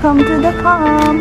Welcome to the palm.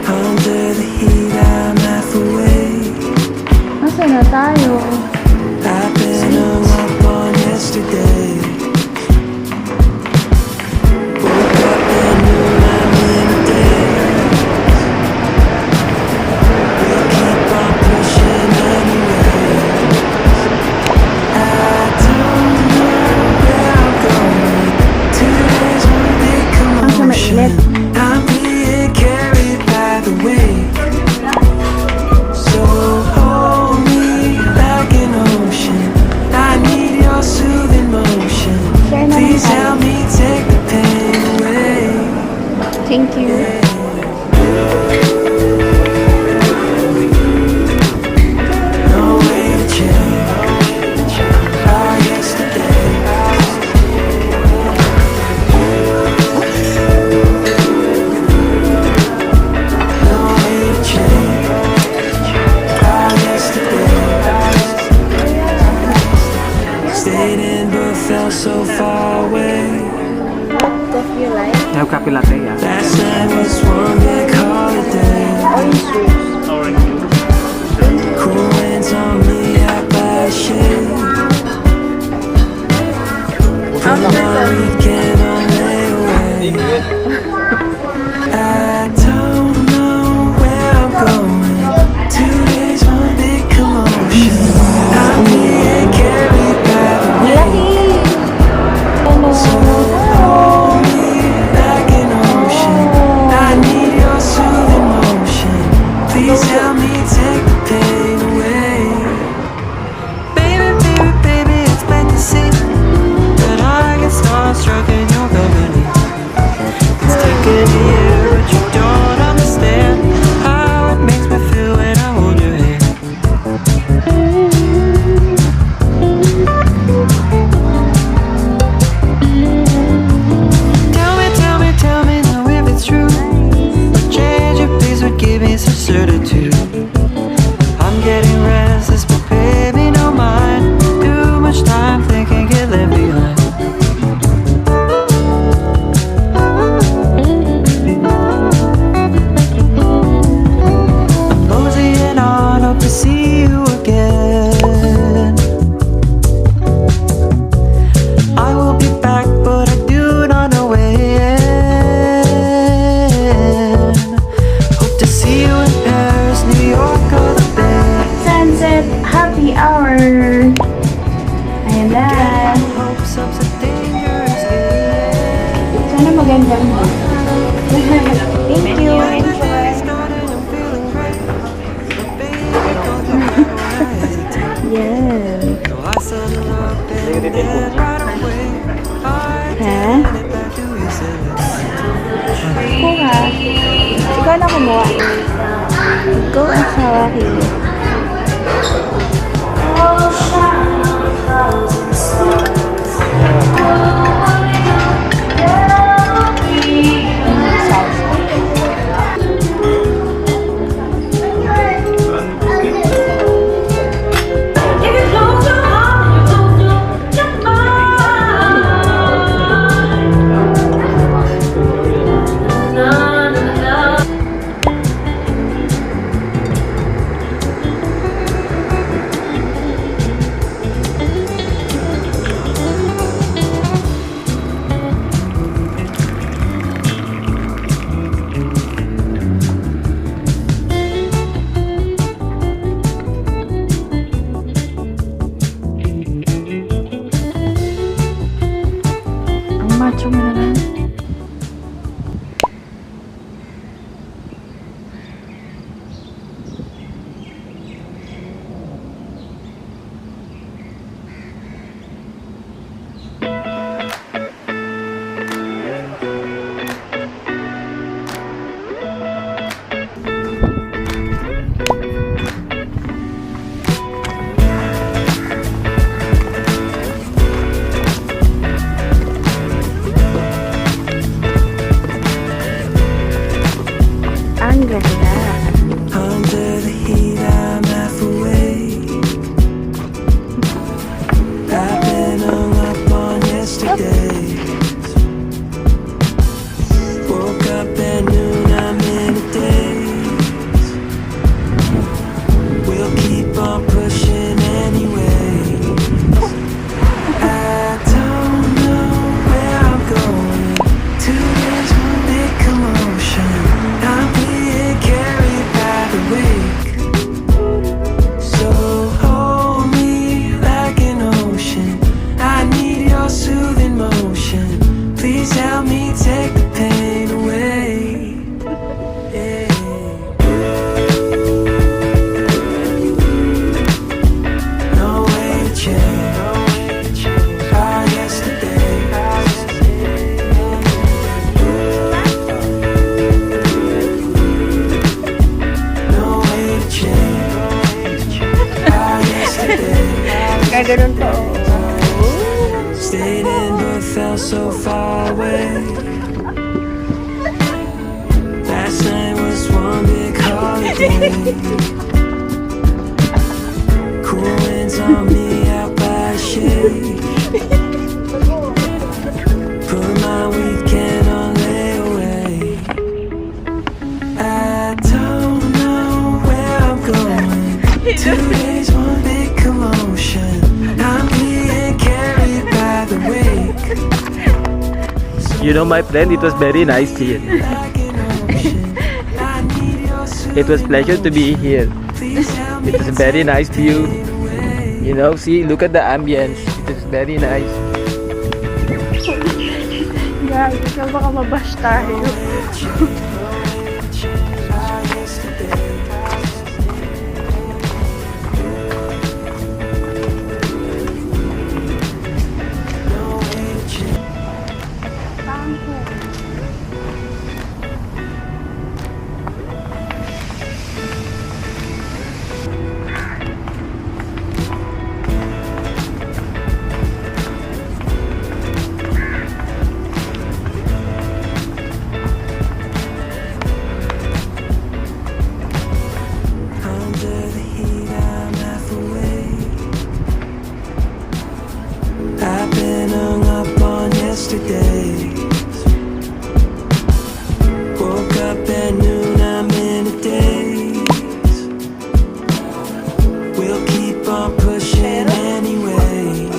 Under the heat, I'm half awake. Nasaan na tayo? I've been hung up on yesterday. Woke up and knew I'm in a daze. We'll keep on pushing anyways. I don't know where I'm going. Today's one big commotion. I'm being carried by the wave. So hold me like an ocean. I need your soothing motion. Please help me take the pain away. Thank you. No way to change our yesterday. No way to change our yesterday. Stayed in but felt so far away. What coffee you like? I have coffee latte, yeah. Last night was one big holiday. Orange juice. Cool winds on me out by a shade. From my weekend on layaway. I don't know where I'm going. Today's one big commotion. I'm being carried by the wind. So hold me like an ocean. I need your soothing motion. Please help me take the pain away. Baby, baby, baby, it's meant to see that I can start stroking your company. It's taking a year, but you don't understand how it makes me feel when I hold your hand. Tell me now if it's true. A change of pace would give me some certitude. I'm getting restless, but baby, no mind. Too much time thinking get left behind. I'm moseying on, hope to see you again. I will be back, but I do not know when. Hope to see you in Paris, New York, or the Bay. Sunset happy hour. Ayan na. Hopes of the dangerous game. Sana maganda mo. Thank you. Yeah. Ha? Kuha. Ikaw na kumuha. Ikaw ang sawaki. Stayed in but felt so far away. Last night was one big holiday. Cool winds on me out by shade. Put my weekend on layaway. I don't know where I'm going. 2 days, one big commotion. I'm being carried by the wake. You know, my friend, it was very nice here. It was pleasure to be here. It was a very nice view. You know, see, look at the ambience. It is very nice. Grabe, ikaw baka mabash tayo. Under the heat, I'm half awake. I've been hung up on yesterday. Woke up at noon, I'm in a daze. We'll keep on pushing anyways.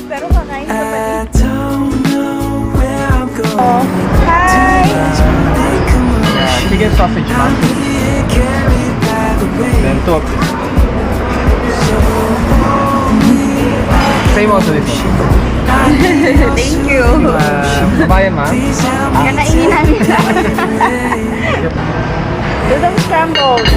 Pero kakain ka pa I don't know where I'm going. Hi! Chicken sausage, ma'am. Being carried by the Then wind. 2 of this. Same also this one. Thank you. Kabayan, ma'am. Kakainin namin na. Dudong scrambled.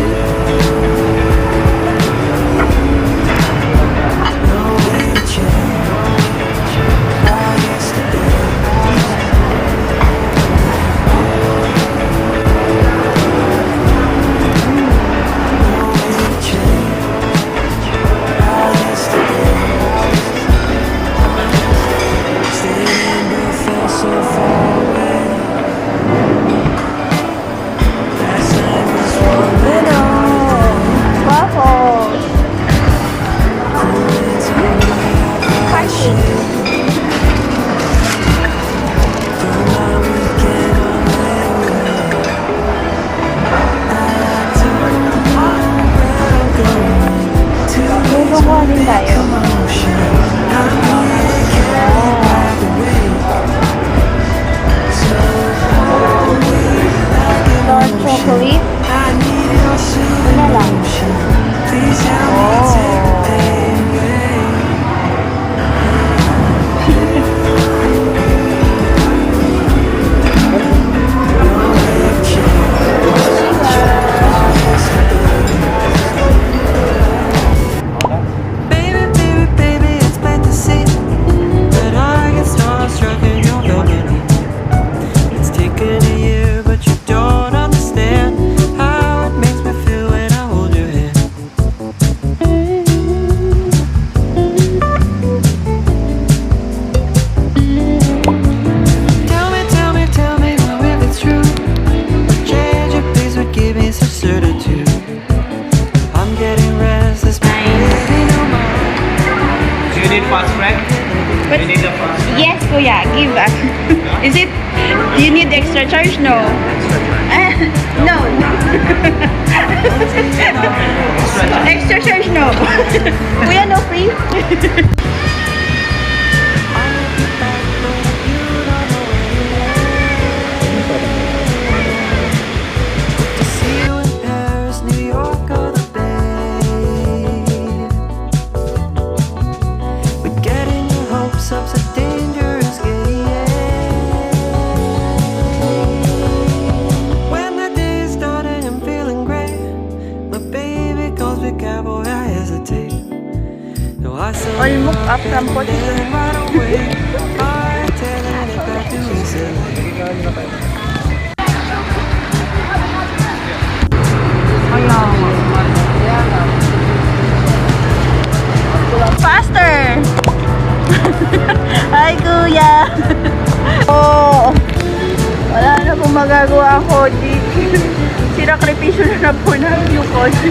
Waffles. Pancakes. Lulukuha din tayo. Dark chocolate. Ano lang? Baby, baby, baby, it's plain to see that I get starstruck in your company. It's taken a year, but you don't understand how it makes me feel when I hold your hand. Tell me, now if it's true. A change of pace would give me some certitude. I'm getting restless, but really no more. Do you need fast track? But, You need the fast track. yes, kuya, give back. Is it, do you need extra charge? No. No. Extra charge, no. Kuya, no free? To see you in Paris, New York, or the Bay. But getting your hopes up's a dangerous game. When the day's done and I'm feeling great, my baby calls me cowboy, I hesitate. No, I saw All look up from feeling right away. I tell her if I do easily. Faster! Hi, kuya! Oh, wala na pong magagawa ako. Sinakripisyo na po namin yung kotse.